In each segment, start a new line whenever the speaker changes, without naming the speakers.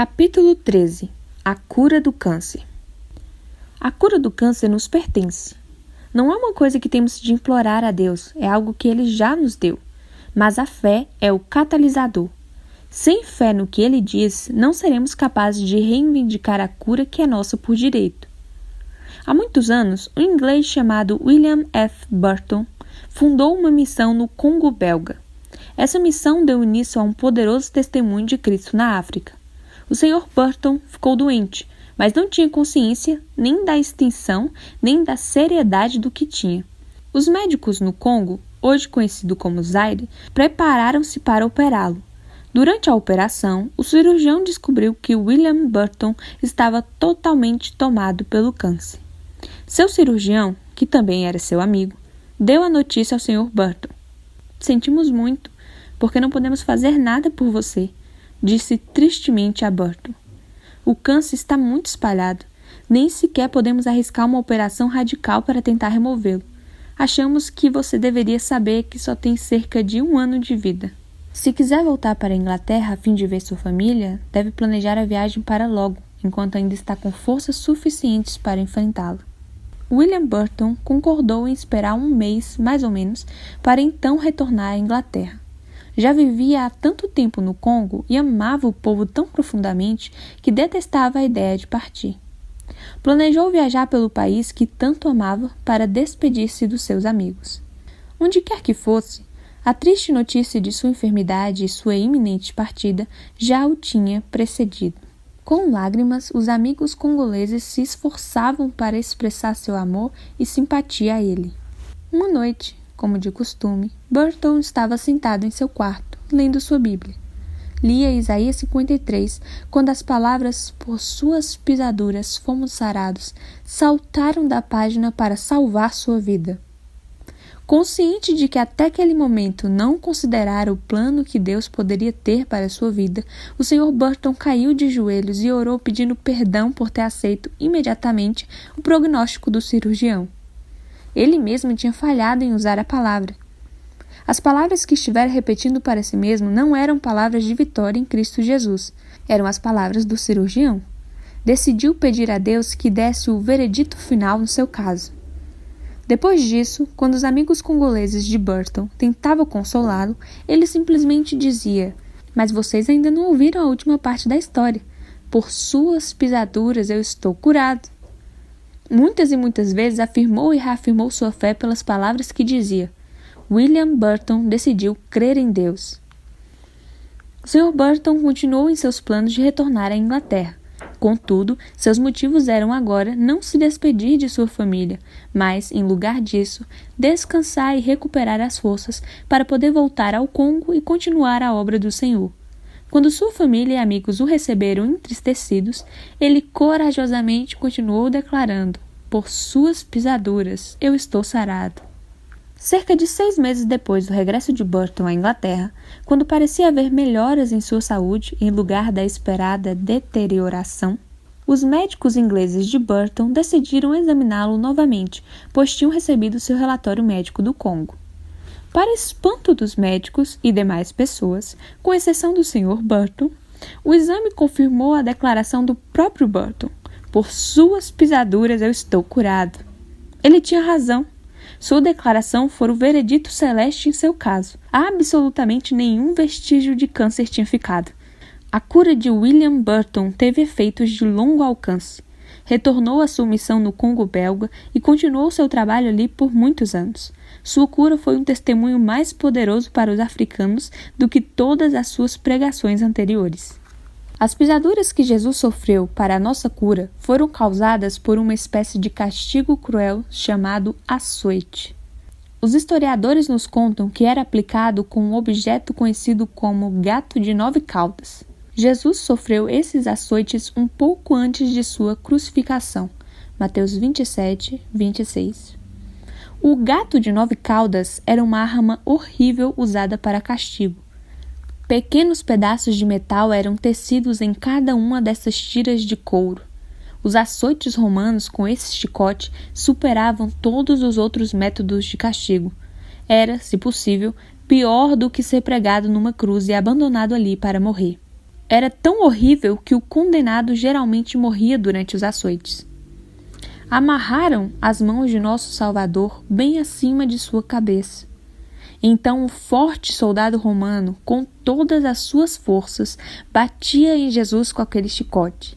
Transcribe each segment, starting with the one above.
Capítulo 13. A cura do câncer. A cura do câncer nos pertence. Não é uma coisa que temos de implorar a Deus, é algo que Ele já nos deu. Mas a fé é o catalisador. Sem fé no que Ele diz, não seremos capazes de reivindicar a cura que é nossa por direito. Há muitos anos, um inglês chamado William F. Burton fundou uma missão no Congo belga. Essa missão deu início a um poderoso testemunho de Cristo na África. O Sr. Burton ficou doente, mas não tinha consciência nem da extensão, nem da seriedade do que tinha. Os médicos no Congo, hoje conhecido como Zaire, prepararam-se para operá-lo. Durante a operação, o cirurgião descobriu que William Burton estava totalmente tomado pelo câncer. Seu cirurgião, que também era seu amigo, deu a notícia ao Sr. Burton. "Sentimos muito, porque não podemos fazer nada por você", disse tristemente a Burton. "O câncer está muito espalhado. Nem sequer podemos arriscar uma operação radical para tentar removê-lo. Achamos que você deveria saber que só tem cerca de 1 ano de vida. Se quiser voltar para a Inglaterra a fim de ver sua família, deve planejar a viagem para logo, enquanto ainda está com forças suficientes para enfrentá-lo." William Burton concordou em esperar 1 mês, mais ou menos, para então retornar à Inglaterra. Já vivia há tanto tempo no Congo e amava o povo tão profundamente que detestava a ideia de partir. Planejou viajar pelo país que tanto amava para despedir-se dos seus amigos. Onde quer que fosse, a triste notícia de sua enfermidade e sua iminente partida já o tinha precedido. Com lágrimas, os amigos congoleses se esforçavam para expressar seu amor e simpatia a ele. Uma noite, como de costume, Burton estava sentado em seu quarto, lendo sua Bíblia. Lia Isaías 53, quando as palavras "por suas pisaduras fomos sarados" saltaram da página para salvar sua vida. Consciente de que até aquele momento não considerara o plano que Deus poderia ter para sua vida, o Sr. Burton caiu de joelhos e orou pedindo perdão por ter aceito imediatamente o prognóstico do cirurgião. Ele mesmo tinha falhado em usar a palavra. As palavras que estivera repetindo para si mesmo não eram palavras de vitória em Cristo Jesus, eram as palavras do cirurgião. Decidiu pedir a Deus que desse o veredito final no seu caso. Depois disso, quando os amigos congoleses de Burton tentavam consolá-lo, ele simplesmente dizia: "Mas vocês ainda não ouviram a última parte da história. Por suas pisaduras eu estou curado." Muitas e muitas vezes afirmou e reafirmou sua fé pelas palavras que dizia. William Burton decidiu crer em Deus. O Sr. Burton continuou em seus planos de retornar à Inglaterra. Contudo, seus motivos eram agora não se despedir de sua família, mas, em lugar disso, descansar e recuperar as forças para poder voltar ao Congo e continuar a obra do Senhor. Quando sua família e amigos o receberam entristecidos, ele corajosamente continuou declarando: "Por suas pisaduras eu estou sarado." Cerca de 6 meses depois do regresso de Burton à Inglaterra, quando parecia haver melhoras em sua saúde em lugar da esperada deterioração, os médicos ingleses de Burton decidiram examiná-lo novamente, pois tinham recebido seu relatório médico do Congo. Para espanto dos médicos e demais pessoas, com exceção do Sr. Burton, o exame confirmou a declaração do próprio Burton: "Por suas pisaduras eu estou curado." Ele tinha razão. Sua declaração fora o veredito celeste em seu caso. Absolutamente nenhum vestígio de câncer tinha ficado. A cura de William Burton teve efeitos de longo alcance. Retornou à sua missão no Congo belga e continuou seu trabalho ali por muitos anos. Sua cura foi um testemunho mais poderoso para os africanos do que todas as suas pregações anteriores. As pisaduras que Jesus sofreu para a nossa cura foram causadas por uma espécie de castigo cruel chamado açoite. Os historiadores nos contam que era aplicado com um objeto conhecido como gato de 9 caudas. Jesus sofreu esses açoites um pouco antes de sua crucificação. Mateus 27, 26. O gato de 9 caudas era uma arma horrível usada para castigo. Pequenos pedaços de metal eram tecidos em cada uma dessas tiras de couro. Os açoites romanos com esse chicote superavam todos os outros métodos de castigo. Era, se possível, pior do que ser pregado numa cruz e abandonado ali para morrer. era tão horrível que o condenado geralmente morria durante os açoites. Amarraram as mãos de nosso Salvador bem acima de sua cabeça. Então o forte soldado romano, com todas as suas forças, batia em Jesus com aquele chicote.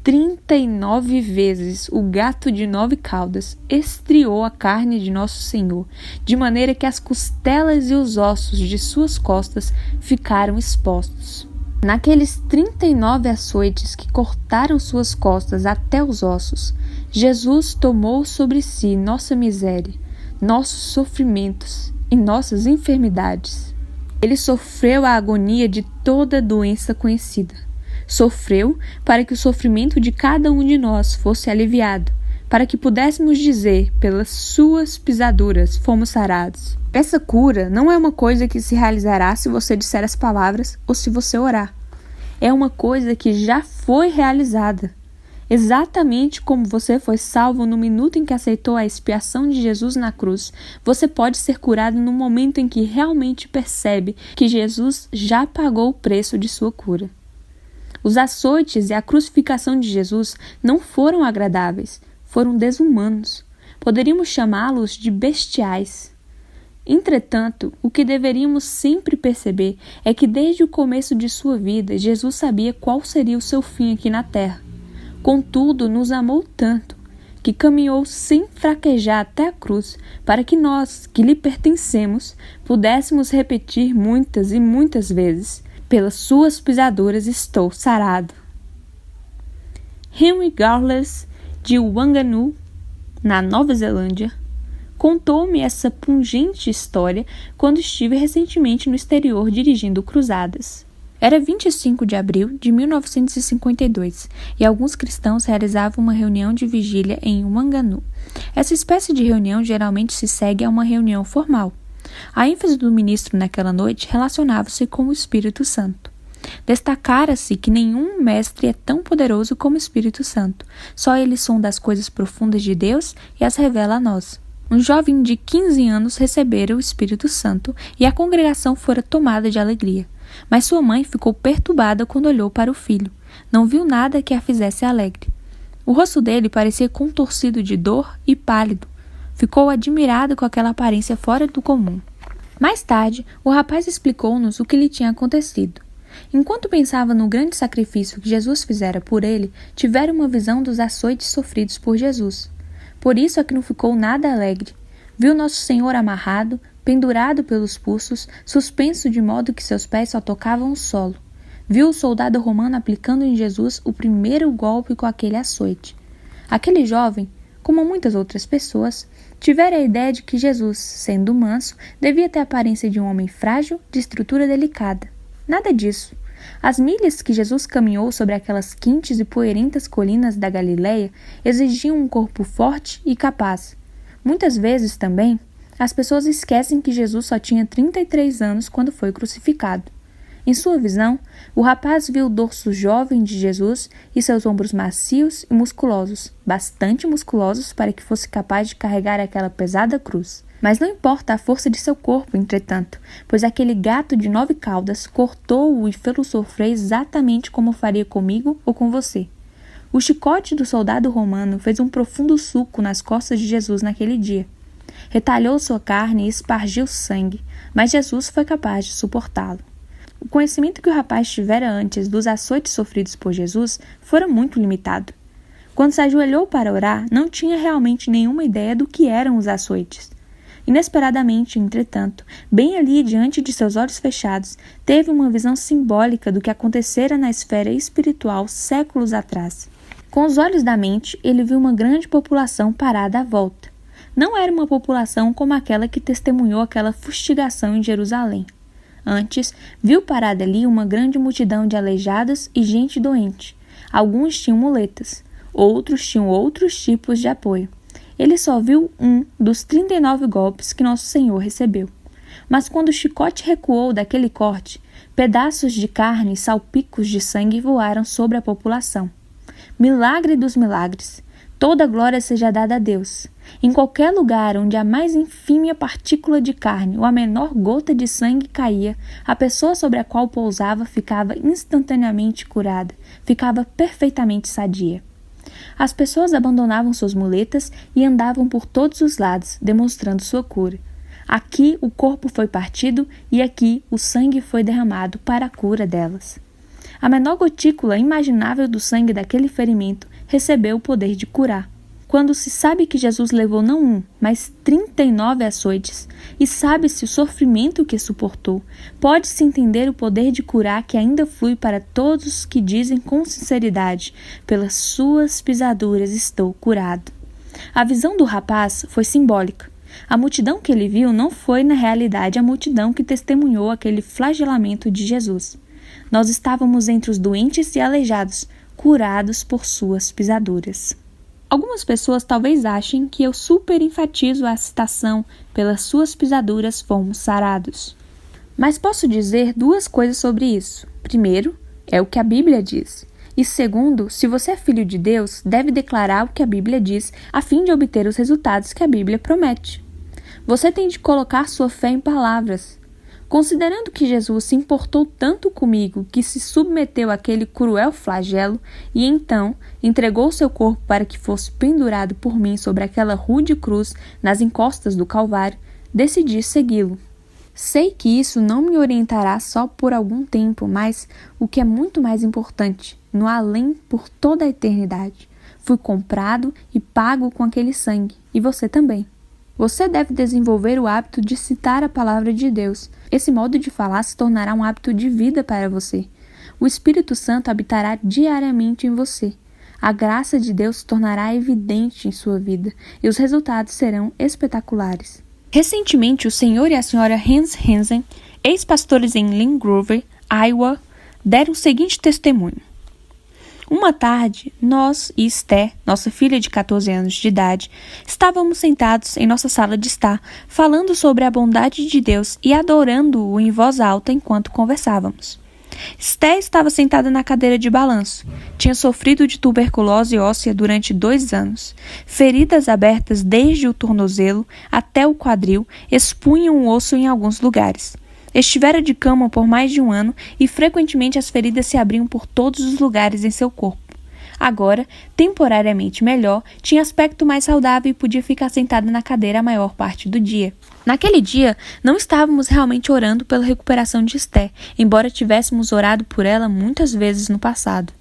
39 vezes o gato de 9 caudas estriou a carne de nosso Senhor, de maneira que as costelas e os ossos de suas costas ficaram expostos. Naqueles 39 açoites que cortaram suas costas até os ossos, Jesus tomou sobre si nossa miséria, nossos sofrimentos e nossas enfermidades. Ele sofreu a agonia de toda doença conhecida. Sofreu para que o sofrimento de cada um de nós fosse aliviado, para que pudéssemos dizer, pelas suas pisaduras fomos sarados. Essa cura não é uma coisa que se realizará se você disser as palavras ou se você orar. É uma coisa que já foi realizada. Exatamente como você foi salvo no minuto em que aceitou a expiação de Jesus na cruz, você pode ser curado no momento em que realmente percebe que Jesus já pagou o preço de sua cura. Os açoites e a crucificação de Jesus não foram agradáveis, foram desumanos. Poderíamos chamá-los de bestiais. Entretanto, o que deveríamos sempre perceber é que desde o começo de sua vida, Jesus sabia qual seria o seu fim aqui na terra. Contudo, nos amou tanto, que caminhou sem fraquejar até a cruz, para que nós, que lhe pertencemos, pudéssemos repetir muitas e muitas vezes: pelas suas pisaduras estou sarado. Henry Garles, de Whanganui, na Nova Zelândia, contou-me essa pungente história quando estive recentemente no exterior dirigindo cruzadas. Era 25 de abril de 1952 e alguns cristãos realizavam uma reunião de vigília em Whanganui. Essa espécie de reunião geralmente se segue a uma reunião formal. A ênfase do ministro naquela noite relacionava-se com o Espírito Santo. Destacara-se que nenhum mestre é tão poderoso como o Espírito Santo. Só ele sonda as coisas profundas de Deus e as revela a nós. Um jovem de 15 anos recebera o Espírito Santo e a congregação fora tomada de alegria. Mas sua mãe ficou perturbada quando olhou para o filho. Não viu nada que a fizesse alegre. O rosto dele parecia contorcido de dor e pálido. Ficou admirado com aquela aparência fora do comum. Mais tarde, o rapaz explicou-nos o que lhe tinha acontecido. Enquanto pensava no grande sacrifício que Jesus fizera por ele, tivera uma visão dos açoites sofridos por Jesus. Por isso é que não ficou nada alegre. Viu Nosso Senhor amarrado, pendurado pelos pulsos, suspenso de modo que seus pés só tocavam o solo. Viu o soldado romano aplicando em Jesus o primeiro golpe com aquele açoite. Aquele jovem, como muitas outras pessoas, tivera a ideia de que Jesus, sendo manso, devia ter a aparência de um homem frágil, de estrutura delicada. Nada disso. As milhas que Jesus caminhou sobre aquelas quentes e poeirentas colinas da Galileia exigiam um corpo forte e capaz. Muitas vezes, também, as pessoas esquecem que Jesus só tinha 33 anos quando foi crucificado. Em sua visão, o rapaz viu o dorso jovem de Jesus e seus ombros macios e musculosos, bastante musculosos para que fosse capaz de carregar aquela pesada cruz. Mas não importa a força de seu corpo, entretanto, pois aquele gato de 9 caudas cortou-o e fê-lo sofrer exatamente como faria comigo ou com você. O chicote do soldado romano fez um profundo sulco nas costas de Jesus naquele dia. Retalhou sua carne e espargiu sangue, mas Jesus foi capaz de suportá-lo. O conhecimento que o rapaz tivera antes dos açoites sofridos por Jesus fora muito limitado. Quando se ajoelhou para orar, não tinha realmente nenhuma ideia do que eram os açoites. Inesperadamente, entretanto, bem ali diante de seus olhos fechados, teve uma visão simbólica do que acontecera na esfera espiritual séculos atrás. Com os olhos da mente, ele viu uma grande população parada à volta. Não era uma população como aquela que testemunhou aquela fustigação em Jerusalém. Antes, viu parada ali uma grande multidão de aleijados e gente doente. Alguns tinham muletas, outros tinham outros tipos de apoio. Ele só viu um dos 39 golpes que Nosso Senhor recebeu. Mas quando o chicote recuou daquele corte, pedaços de carne e salpicos de sangue voaram sobre a população. Milagre dos milagres! Toda glória seja dada a Deus. Em qualquer lugar onde a mais infímia partícula de carne ou a menor gota de sangue caía, a pessoa sobre a qual pousava ficava instantaneamente curada, ficava perfeitamente sadia. As pessoas abandonavam suas muletas e andavam por todos os lados, demonstrando sua cura. Aqui o corpo foi partido e aqui o sangue foi derramado para a cura delas. A menor gotícula imaginável do sangue daquele ferimento recebeu o poder de curar. Quando se sabe que Jesus levou não 1, mas 39 açoites, e sabe-se o sofrimento que suportou, pode-se entender o poder de curar que ainda flui para todos os que dizem com sinceridade: pelas suas pisaduras estou curado. A visão do rapaz foi simbólica. A multidão que ele viu não foi, na realidade, a multidão que testemunhou aquele flagelamento de Jesus. Nós estávamos entre os doentes e aleijados, curados por suas pisaduras. Algumas pessoas talvez achem que eu super enfatizo a citação pelas suas pisaduras fomos sarados. Mas posso dizer duas coisas sobre isso. Primeiro, é o que a Bíblia diz. E segundo, se você é filho de Deus, deve declarar o que a Bíblia diz a fim de obter os resultados que a Bíblia promete. Você tem de colocar sua fé em palavras. Considerando que Jesus se importou tanto comigo que se submeteu àquele cruel flagelo e então entregou seu corpo para que fosse pendurado por mim sobre aquela rude cruz nas encostas do Calvário, decidi segui-lo. Sei que isso não me orientará só por algum tempo, mas, o que é muito mais importante, no além por toda a eternidade. Fui comprado e pago com aquele sangue, e você também. Você deve desenvolver o hábito de citar a palavra de Deus. Esse modo de falar se tornará um hábito de vida para você. O Espírito Santo habitará diariamente em você. A graça de Deus se tornará evidente em sua vida e os resultados serão espetaculares. Recentemente, o Sr. e a Sra. Hans Hansen, ex-pastores em Lynn Grove, Iowa, deram o seguinte testemunho. Uma tarde, nós e Esther, nossa filha de 14 anos de idade, estávamos sentados em nossa sala de estar, falando sobre a bondade de Deus e adorando-o em voz alta enquanto conversávamos. Esther estava sentada na cadeira de balanço. Tinha sofrido de tuberculose óssea durante 2 anos. Feridas abertas desde o tornozelo até o quadril expunham o osso em alguns lugares. Estivera de cama por mais de 1 ano e frequentemente as feridas se abriam por todos os lugares em seu corpo. Agora, temporariamente melhor, tinha aspecto mais saudável e podia ficar sentada na cadeira a maior parte do dia. Naquele dia, não estávamos realmente orando pela recuperação de Esther, embora tivéssemos orado por ela muitas vezes no passado.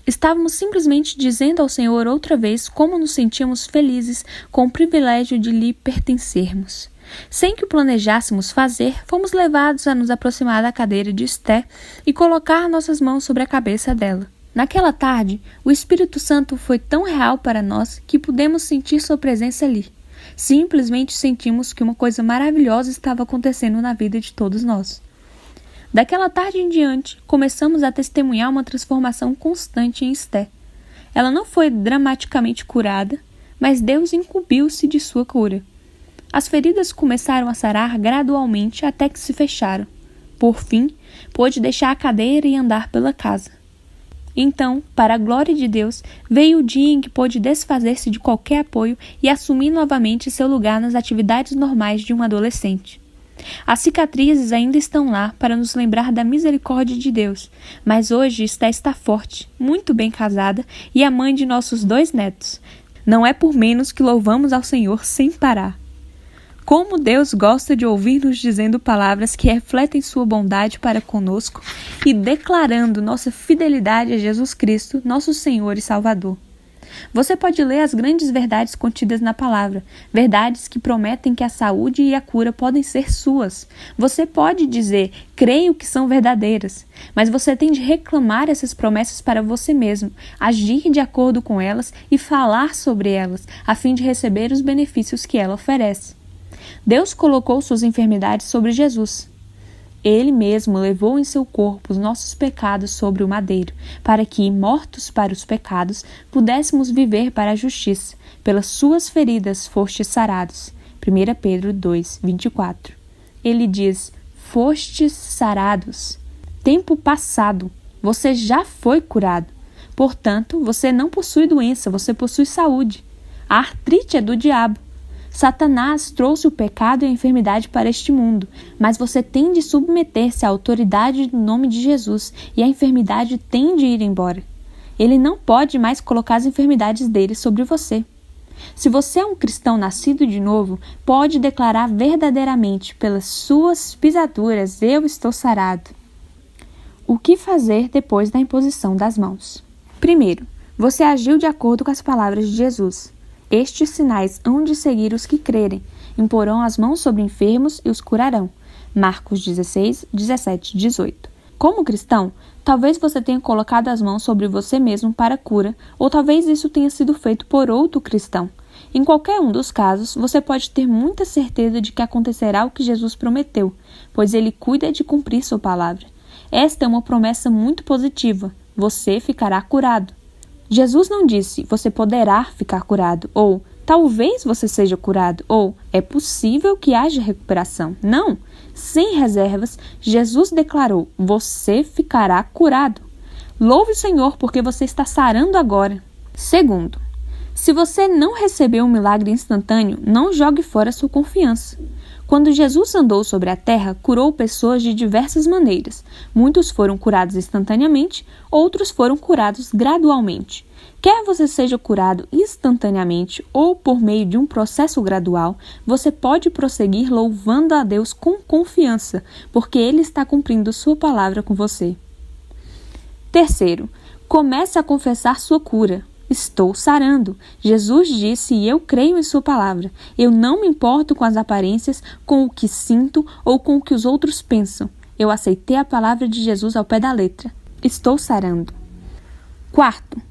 Estávamos simplesmente dizendo ao Senhor outra vez como nos sentíamos felizes com o privilégio de lhe pertencermos. Sem que o planejássemos fazer, fomos levados a nos aproximar da cadeira de Esther e colocar nossas mãos sobre a cabeça dela. Naquela tarde, o Espírito Santo foi tão real para nós que pudemos sentir sua presença ali. Simplesmente sentimos que uma coisa maravilhosa estava acontecendo na vida de todos nós. Daquela tarde em diante, começamos a testemunhar uma transformação constante em Esther. Ela não foi dramaticamente curada, mas Deus incumbiu-se de sua cura. As feridas começaram a sarar gradualmente até que se fecharam. Por fim, pôde deixar a cadeira e andar pela casa. Então, para a glória de Deus, veio o dia em que pôde desfazer-se de qualquer apoio e assumir novamente seu lugar nas atividades normais de um adolescente. As cicatrizes ainda estão lá para nos lembrar da misericórdia de Deus, mas hoje está forte, muito bem casada e a mãe de nossos 2 netos. Não é por menos que louvamos ao Senhor sem parar. Como Deus gosta de ouvir-nos dizendo palavras que refletem sua bondade para conosco e declarando nossa fidelidade a Jesus Cristo, nosso Senhor e Salvador. Você pode ler as grandes verdades contidas na palavra, verdades que prometem que a saúde e a cura podem ser suas. Você pode dizer, creio que são verdadeiras, mas você tem de reclamar essas promessas para você mesmo, agir de acordo com elas e falar sobre elas, a fim de receber os benefícios que ela oferece. Deus colocou suas enfermidades sobre Jesus. Ele mesmo levou em seu corpo os nossos pecados sobre o madeiro, para que, mortos para os pecados, pudéssemos viver para a justiça. Pelas suas feridas fostes sarados. 1 Pedro 2, 24. Ele diz, fostes sarados. Tempo passado. Você já foi curado. Portanto, você não possui doença, você possui saúde. A artrite é do diabo. Satanás trouxe o pecado e a enfermidade para este mundo, mas você tem de submeter-se à autoridade do nome de Jesus e a enfermidade tem de ir embora. Ele não pode mais colocar as enfermidades dele sobre você. Se você é um cristão nascido de novo, pode declarar verdadeiramente: pelas suas pisaduras eu estou sarado. O que fazer depois da imposição das mãos? Primeiro, você agiu de acordo com as palavras de Jesus. Estes sinais hão de seguir os que crerem. Imporão as mãos sobre enfermos e os curarão. Marcos 16, 17, 18. Como cristão, talvez você tenha colocado as mãos sobre você mesmo para cura, ou talvez isso tenha sido feito por outro cristão. Em qualquer um dos casos, você pode ter muita certeza de que acontecerá o que Jesus prometeu, pois ele cuida de cumprir sua palavra. Esta é uma promessa muito positiva. Você ficará curado. Jesus não disse: você poderá ficar curado, ou talvez você seja curado, ou é possível que haja recuperação. Não! Sem reservas, Jesus declarou: você ficará curado. Louve o Senhor porque você está sarando agora. Segundo, se você não recebeu um milagre instantâneo, não jogue fora sua confiança. Quando Jesus andou sobre a terra, curou pessoas de diversas maneiras. Muitos foram curados instantaneamente, outros foram curados gradualmente. Quer você seja curado instantaneamente ou por meio de um processo gradual, você pode prosseguir louvando a Deus com confiança, porque Ele está cumprindo sua palavra com você. Terceiro, comece a confessar sua cura. Estou sarando. Jesus disse e eu creio em sua palavra. Eu não me importo com as aparências, com o que sinto ou com o que os outros pensam. Eu aceitei a palavra de Jesus ao pé da letra. Estou sarando. Quarto,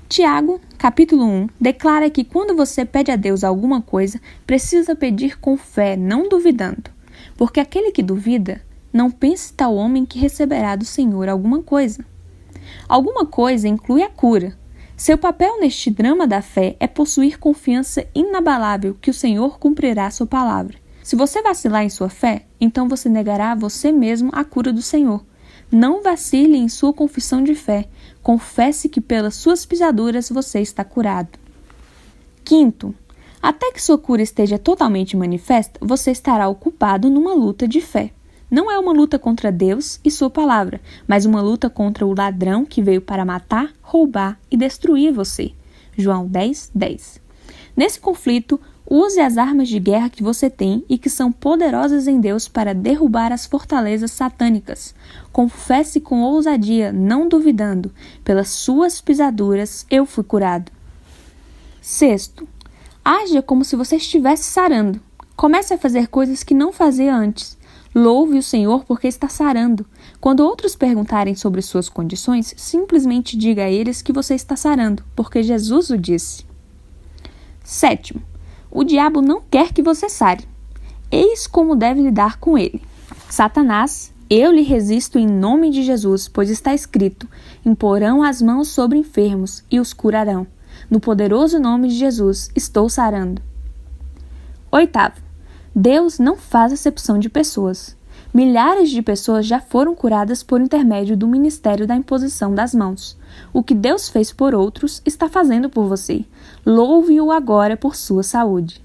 Tiago, capítulo 1, declara que quando você pede a Deus alguma coisa, precisa pedir com fé, não duvidando. Porque aquele que duvida, não pense tal homem que receberá do Senhor alguma coisa. Alguma coisa inclui a cura. Seu papel neste drama da fé é possuir confiança inabalável que o Senhor cumprirá sua palavra. Se você vacilar em sua fé, então você negará a você mesmo a cura do Senhor. Não vacile em sua confissão de fé. Confesse que pelas suas pisaduras você está curado. Quinto, até que sua cura esteja totalmente manifesta, você estará ocupado numa luta de fé. Não é uma luta contra Deus e sua palavra, mas uma luta contra o ladrão que veio para matar, roubar e destruir você. João 10, 10. Nesse conflito, use as armas de guerra que você tem e que são poderosas em Deus para derrubar as fortalezas satânicas. Confesse com ousadia, não duvidando. Pelas suas pisaduras eu fui curado. Sexto, haja como se você estivesse sarando. Comece a fazer coisas que não fazia antes. Louve o Senhor porque está sarando. Quando outros perguntarem sobre suas condições, simplesmente diga a eles que você está sarando, porque Jesus o disse. Sétimo, o diabo não quer que você sare. Eis como deve lidar com ele. Satanás, eu lhe resisto em nome de Jesus, pois está escrito: imporão as mãos sobre enfermos e os curarão. No poderoso nome de Jesus, estou sarando. Oitavo, Deus não faz acepção de pessoas. Milhares de pessoas já foram curadas por intermédio do ministério da imposição das mãos. O que Deus fez por outros, está fazendo por você. Louve-o agora por sua saúde.